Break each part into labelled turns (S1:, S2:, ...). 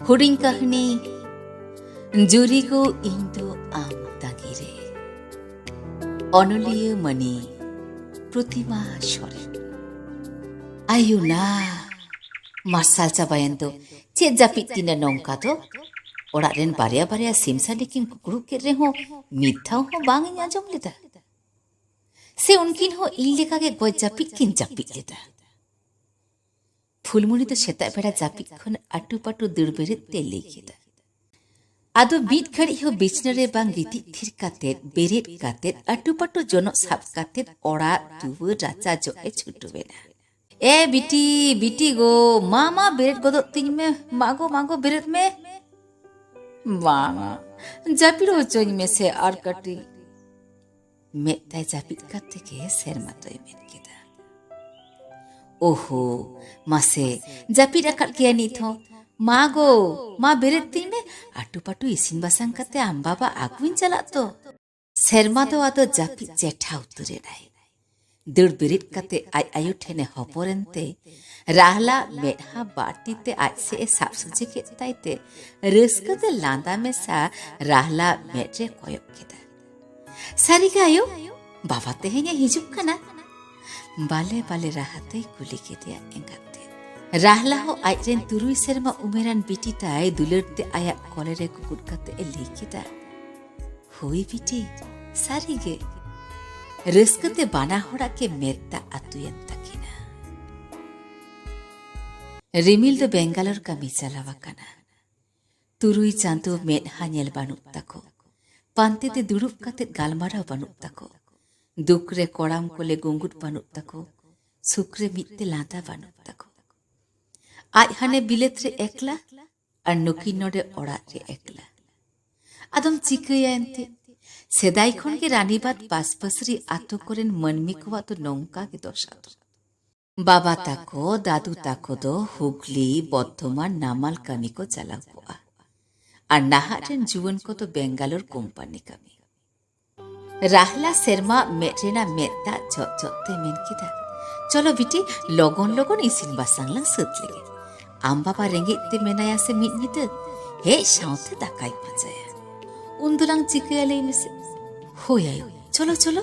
S1: हुडिंग कहनी जुरी को इंदो आम तागिरे अनलिय मनी प्रतिमा सरेन आयु ना मार्शल चाबायन तो चेत जापित तीना नौका तो ओड़ा रेन बारिया बारिया सिमसा लेकिन कुकुरु के रे हो मीठा हो बांग इन आजम लेता से उनकिन हो इन लेका के गोय जापित किन जापित लेता फुलमुनी तो शेता बेड़ा जापित खन अटू पटू दुर्बेरे तेल लेकेदा आदो बीट खड़ी हो बिचनरे बांग गिति थिर काते बेरेट काते अटू पटू जोनो साप काते ओड़ा दुव राचा जो ए छुटू बेना ए बिटी बिटी गो मामा बेरेट गोदो तिन में मागो मागो बेरेट में मामा जापित हो चोኝ में से आर कटी मेताय जापित काते के सेरमा तोय मेन केदा ओहो मासे जापित अकल किया नी थो मागो मा बेरेत तीन में आटू पाटू इसिन बासांग काते आम बाबा आगुइन चला तो सेरमा दो आदो जापित जेठा उतरे नाय दड़ बेरेत काते आय आयु ठेने हपोरेनते राहला मेढा बाटीते आज से साफ सुजे के ताइते रस्कते लांदा में सा राहला मेट्रे कोयक केदा सारी गायो बाबा ते हैं हिजुक कना बाले बाले राहते कुली के दिया एंगाते राहला हो आइरेन तुरुई सेरमा उमेरान बिटी ताय दुलरते आया कोलेरे कुकुट काते ए लेकेदा होई बिटी सारी गे रस्कते बाना होड़ा के मेत्ता अतुयन तकिना रिमिल दो बेंगालोर का मिचालावा कना तुरुई चांदो मेढा नेल बानुक ताको पांते ते दुड़ुब काते गालमाराव बानुक ताको दुकरे कोड़ाम कोले गुंगुट बानुक ताको सुकरे मित्ते लादा बानुक ताको आज हने बिलेत रे एकला और नुकी नोडे ओड़ा रे एकला आदम चिकया एंते सेदाई खन के रानीबाद पासपसरी आतो कोरेन मनमी को तो नौका के दशा बाबा ताको दादू ताको दो हुगली बर्धमान नामाल कामी को चलाव कोआ और नाहारेन जुवन को तो बेंगालोर कोम्पानी कामी राहला सेरमा मेरेना मेता झोते मेन किदा चलो बिटी लगन लगन इसिन बासांगला सत लेगे आम बाबा रेंगे मेनाया से मिट मिट हे साउथे दाकाई फाजाया उन्दुलांग चिकया ले मिसे होयायो चलो चलो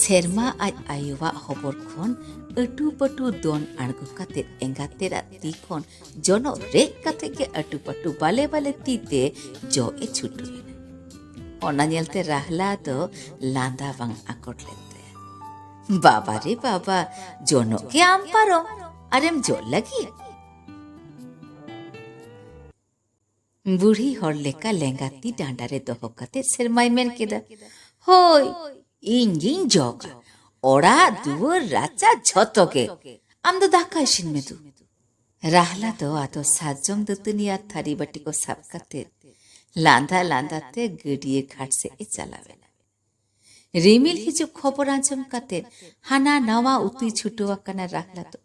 S1: सेरमा आज आयुवा हबर खन अटू पटू दोन आड़गो काते एंगातेरा ती खन जनो रेक काते के अटू पटू बाले बाले तीते जो ए छुटू ओना नेलते राहला तो लांदा बांग आकोट लेते बाबा रे बाबा जनो के आम पारो अरेम जो लगी बुढ़ी हर लेका लेंगाती डांडारे दोहो काते सेरमाई मेन केदा होय इंजिन जोगा ओड़ा दुवर राचा झोतोगे आम दो दाकाइशिन में तू राहला तो आतो साजम दतनिया थारी बटी को साफ काते लांदा लांदा ते गडिये घाट से ए चलावे रिमिल हिजु खबर आंचम काते हाना नवा उतुई छुटुवा कना राहला तो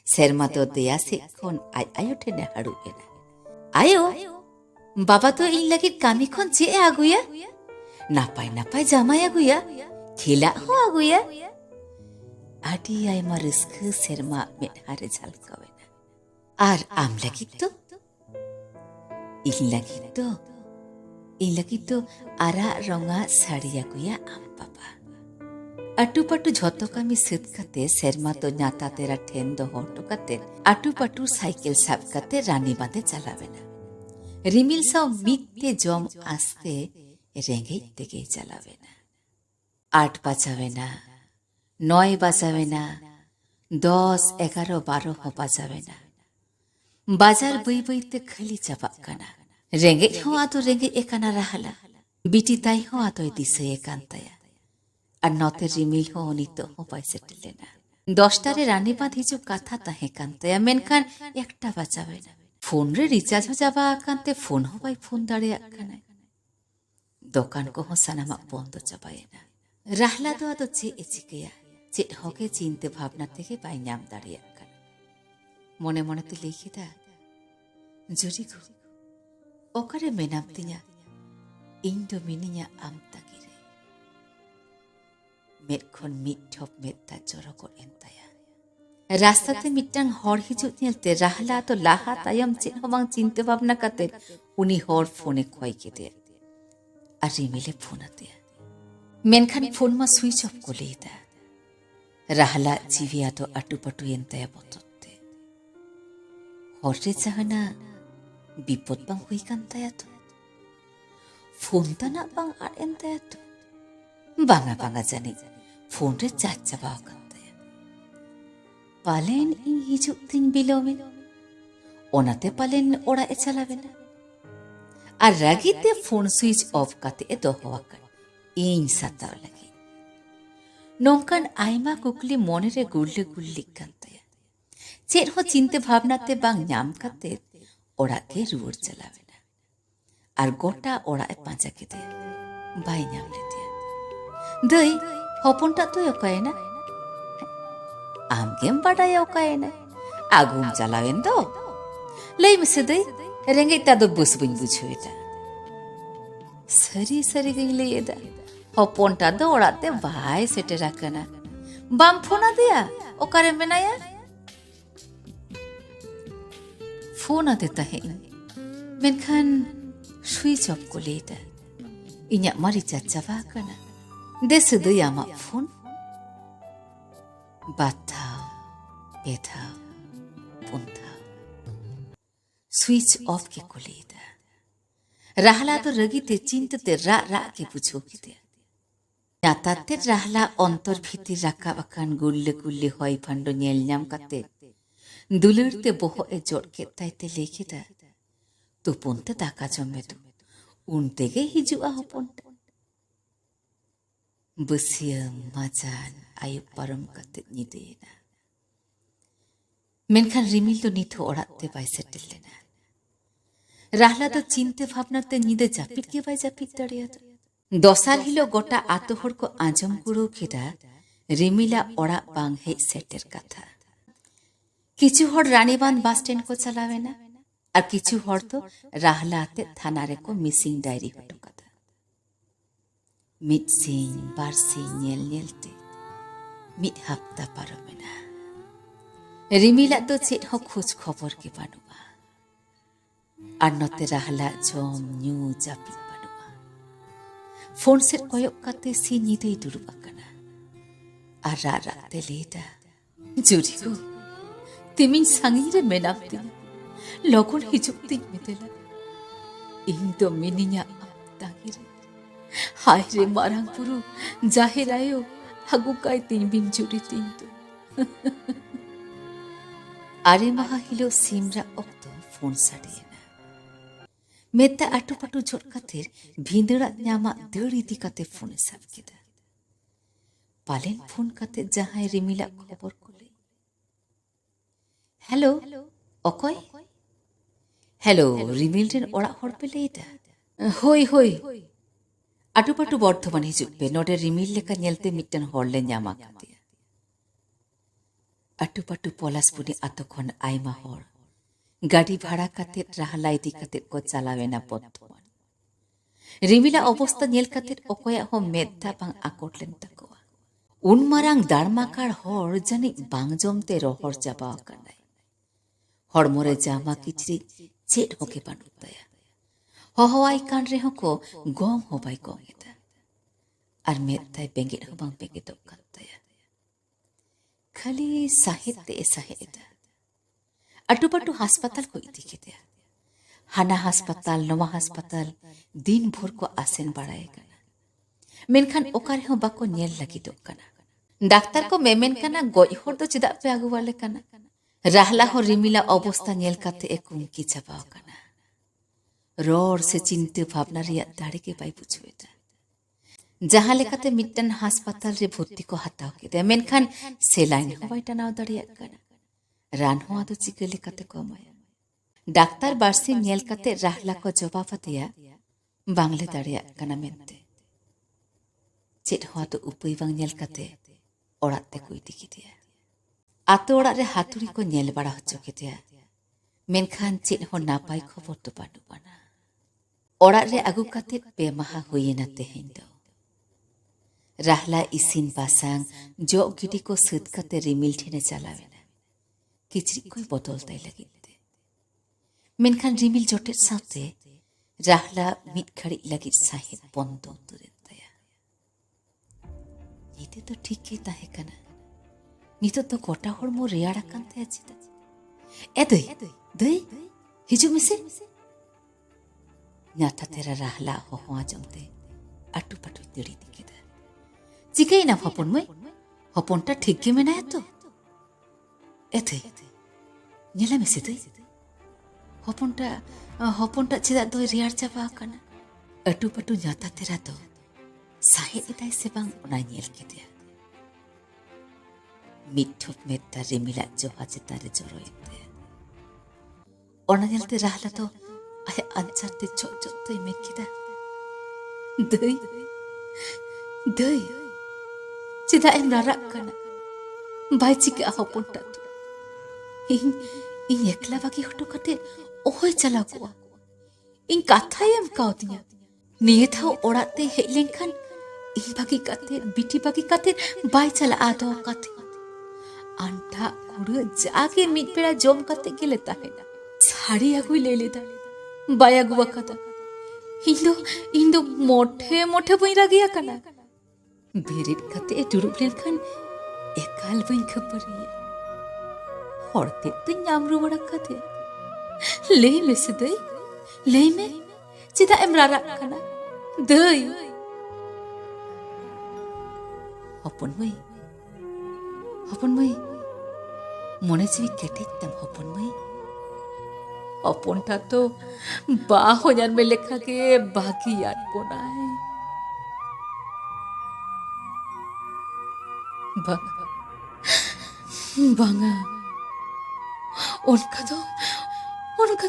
S1: सेरमा तो दया से कोन आय आयो ठेने हाडू एना आयो बाबा तो इन लगे कामी खन चे आगुया नापाय जामाय आगुया खेला हो आगुया आटी आय मा रिस्क सेरमा मेहारे झलकावेना आर आम लगी तो इन लगी तो आरा रंगा साड़ी आगुया आम बाबा अटू पटू झोतो कामी सिद काते सेरमा तो नाता तेरा ठेन दो होटो काते अटू पटू साइकिल साब काते रानी बांधे चलावेना रिमिल साव मित्ते जम आस्ते रेंगे तेगे चलावेना 8 बाजावेना 9 बाजावेना 10 11 12 हो बाजावेना बाजार बई बई ते खली चपाक कना रेंगे हो आतो रेंगे एकाना रहला बिटी ताई हो आतो दिसे एकांतया और नते रिमिल हो नितो हो पैसे टिलेना 10 टारे रानी बात हिजो कथा ताहे कांतया मेनखान एकटा बाजावेना फोन रे रिचार्ज हो जाबा आकांते फोन हो बाई फोन दाड़े आकाना दोकान को हो सनामा बंद चाबायना राहला दो आदो चे एचिकेया चे होके चिंते भावना तेके बाई नाम दाड़े आकाना मने मने ते लेखिदा जुरी को ओकरे मेनाम तिया इंदो मिनिया आम तागिरे मेट खन मिट ठप मेत्ता जरो को एंताया रास्ताते मिट्टांग हर हिजुत नेलते राहला तो लाहा तायम चेद हों बांग चिंते भावना काते उनी हर फोने खोय केदे और रिमिले फोन आते मेनखान फोन मा स्विच ऑफ को लेता राहला जीविया तो अटुपटु एंतया बतते हररे जहाना विपद बांग हुई कांतया तो फोन तना बांग आर एंतया तो बांगा बांगा जानी फोन रे चाचा बाव कांतया पालेन इन हिजुक दिन बिलोमे ओनाते पालेन ओड़ा ए चलावेना और रागीते फोन स्विच ऑफ काते ए दोहवाकन इन साताव लगी नोंकान आयमा कुकली मोने रे गुल्ले गुल्ली कांतया चेर हो चिंते भावनाते बांग ᱧᱟᱢ काते ओड़ा के रुवर चलावेना और गोटा ओड़ा ए पांचा केदे बाय ᱧᱟᱢ लेते दई हपनटा तो ओकायना आमगेम बाडाय ओकायना आगुम चलावेन दो लई मेसे दई रेंगेता दो बुस बुñ बुझुएटा सरी सरी गई लेदा हपनटा दो ओड़ाते बाय सेटेरा कना बाम फोना दिया ओकारे मेनाया फोन आते तहे मेनखान स्विच ऑफ को लेदा इन्या मारी चाचा कना देस दई आमा फोन बाथा बेथा पुंथा स्विच ऑफ के को लेदा राहला तो रगीते चिंतते रा रा के पूछो किते याताते राहला अंतर भीति राका बकान गुल्ले गुल्ले होय फंडो नेल ᱧᱟᱢ काते दुलरते बोहो ए जोड़ के ताइते लेखिदा तो पुनते दाका जमे तो उनते गे हिजुआ हपनटा बसिया मजान आयु परम काते निदेना मेनखान रिमिल तो निथो ओड़ाते बाय सेटेल लेना राहला तो चिंते भावनाते निदे जापित के बाय जापित दाड़ियादा दसार हिलो गोटा आतो हर को आंजम गुड़ो केदा रिमिला ओड़ा बांग हेज सेटेर कथा किछु हर रानीबांध बस स्टैंड को चलावेना और किछु हर तो राहला आते थाना रे को मिसिंग डायरी हटो कथा मिट सिंग बार सिंग नेल नेलते मिट हफ्ता पारमेना रिमिला तो चेद हो खोज खबर के बानुआ और नते राहला जम न्यू जापी बानुआ फोन से कोयक काते सी निदे दुरुब अकना और रा राते लेदा जुरी को तिमिन सांगी रे मेनाम तिन लोगोन हिजुक तिन मेदेला इन तो मिनिया तांगी रे हाय रे मारांग पुरु जाहिर आयो हगु काय तिन बिन जुरी तिन तो आरे महा हिलो सिमरा ओक्तो फोन साडियना मेता आटुपाटु जोट खातिर भिंदड़ा ᱧᱟᱢᱟ दड़ इदी काते फोन साब केदा पालेन फोन काते जहाय रिमिला खबर कोले हेलो ओकय हेलो रिमिल रेन ओड़ा हर पे लेदा होय होय आटुपाटु बर्धमान हिजुक पे नोडे रिमिल लेका नेलते मिटन हर ले ᱧᱟᱢᱟ काते अटुपाटु पलासपुनी आतो खन आयमा हर गाड़ी भाड़ा काते राहला इदी काते को चलावेना बर्धमान रिमिला अवस्था नेल काते ओकया हो मेधा बांग आकोटलेन तकोआ उन मारांग दाड़माकार हर जानी बांग जमते रहर चाबा कानाय हड़मोरे जामा किचरी चेड होके बानुताया हवाई कान रे को गम होबाय गमेदा और मेधाय बेंगेट हो बांग बेंगेट कानताया खाली साहित्य साहेदा अटुपाटु हास्पताल को इदी केदा हाना हास्पताल नवा हास्पताल दिन भर को आसेन बाड़ाय कना मेनखान ओकारे हो बाको नेल लगी दो कना डाक्टर को मेमेन कना गoj हर दो चिदा पे आगु वाले कना राहला हो रिमिला अवस्था नेल काते एकुम की चाबाव कना रोर से चिंते भावना रिया दाड़े के बाय बुझुएदा जहां लेकाते मिट्टन हास्पताल रे भर्ती को हताव केदा मेनखान सेलाइन हो बाय टानाव दाड़िया कना रान हो आदो चिके लेकाते कमाया डाक्टर बारसी नेल काते राहला को जवाब दिया बांगले दाड़िया कना मेनते चेड हो आदो उपई बांग नेल काते ओड़ाते को इदी केदिया आतो ओड़ा रे हातुड़ी को नेल बाड़ा हचो केदिया मेनखान चेड हो नापाय खबर तो बानु बाना ओड़ा रे आगु काते पे माहा हुयेना तेहेन दो राहला इसिन बासांग जो गिटी को सद काते रिमिल ठेने चलावेना किचरी कोई बदल ताई लगी मेनखान रिमिल जोटे साथे राहला मिट घड़ी लगी साहेब बंदो तुरेन ताया नीते तो ठीक के ताहे कना नीतो तो गोटा हड़मो रेयाड़ा कान ताया चिदा ए दई हिजु मिसे न्याथा तेरा राहला हो आजमते अटू पटू तिड़ी दिकेदा चिकाई ना हपन मई हपनटा ठीक के मेनाया तो ए दई नेला मिसे दई हपनटा चिदा दो रेयाड़ चाबा आकाना अटू पटू न्याथा तेरा तो साहेब इदाय से बांग उना नेल केदिया मिठुप मेत्ता रिमिला जोहा चितारे जोरोयते ओना नेलते राहला तो आया अंचारते चोचोते मेकिदा दई चिदा एम राराक काना बाय चिके हपनटा तो इन एकला बागी हटो कते ओहोय चला को इन काथाय एम कावतिया निये था ओड़ाते हेलें खान इन बागी कते बिटी बागी कते बाय चला आदो कते अंटा कुड़ जाके मिट पेड़ा जोम कते गेले ताहेना साड़ी आगुई ले लेता बाय आगुवा कता इंदो मोठे बइरा गया कना बेरिट कते दुरुब लेनखान एकाल बइन खबरिया हड़ते तो नामरू बड़ा कते ले में से दई ले में चिदा एम रारा कना दई हपन मई मने जीवी केटे तम हपन मई हपनटा तो बा हजार में लेखा के बाकी याद बोना है बांगा उनका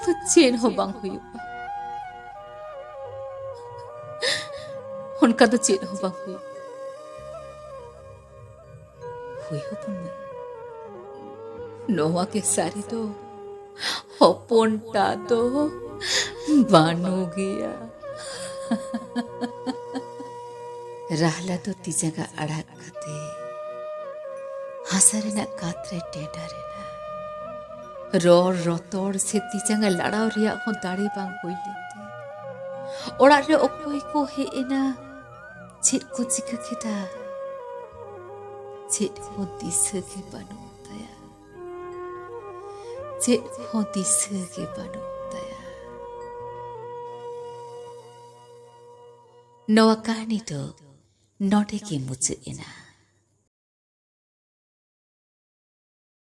S1: तो चेन हो बांग हुई उनका तो चेन हो बांग हुई हपन में नोवा के सारी तो हपनटा तो बानो गया राहला तो तीजगा अड़ाक खाते हंसारे ना कातरे टेढ़ारे ना रोर रोतोड़ से तीजगा लड़ाव रिया हो दाड़ी बांग हुई लेते ओड़ा रे ओकोई को हे एना चिट को चिका केदा चिट हो दिसे के बानो ताया चिट हो दिसे के बानो ताया नवा कहानी तो नोटे के मुझे इना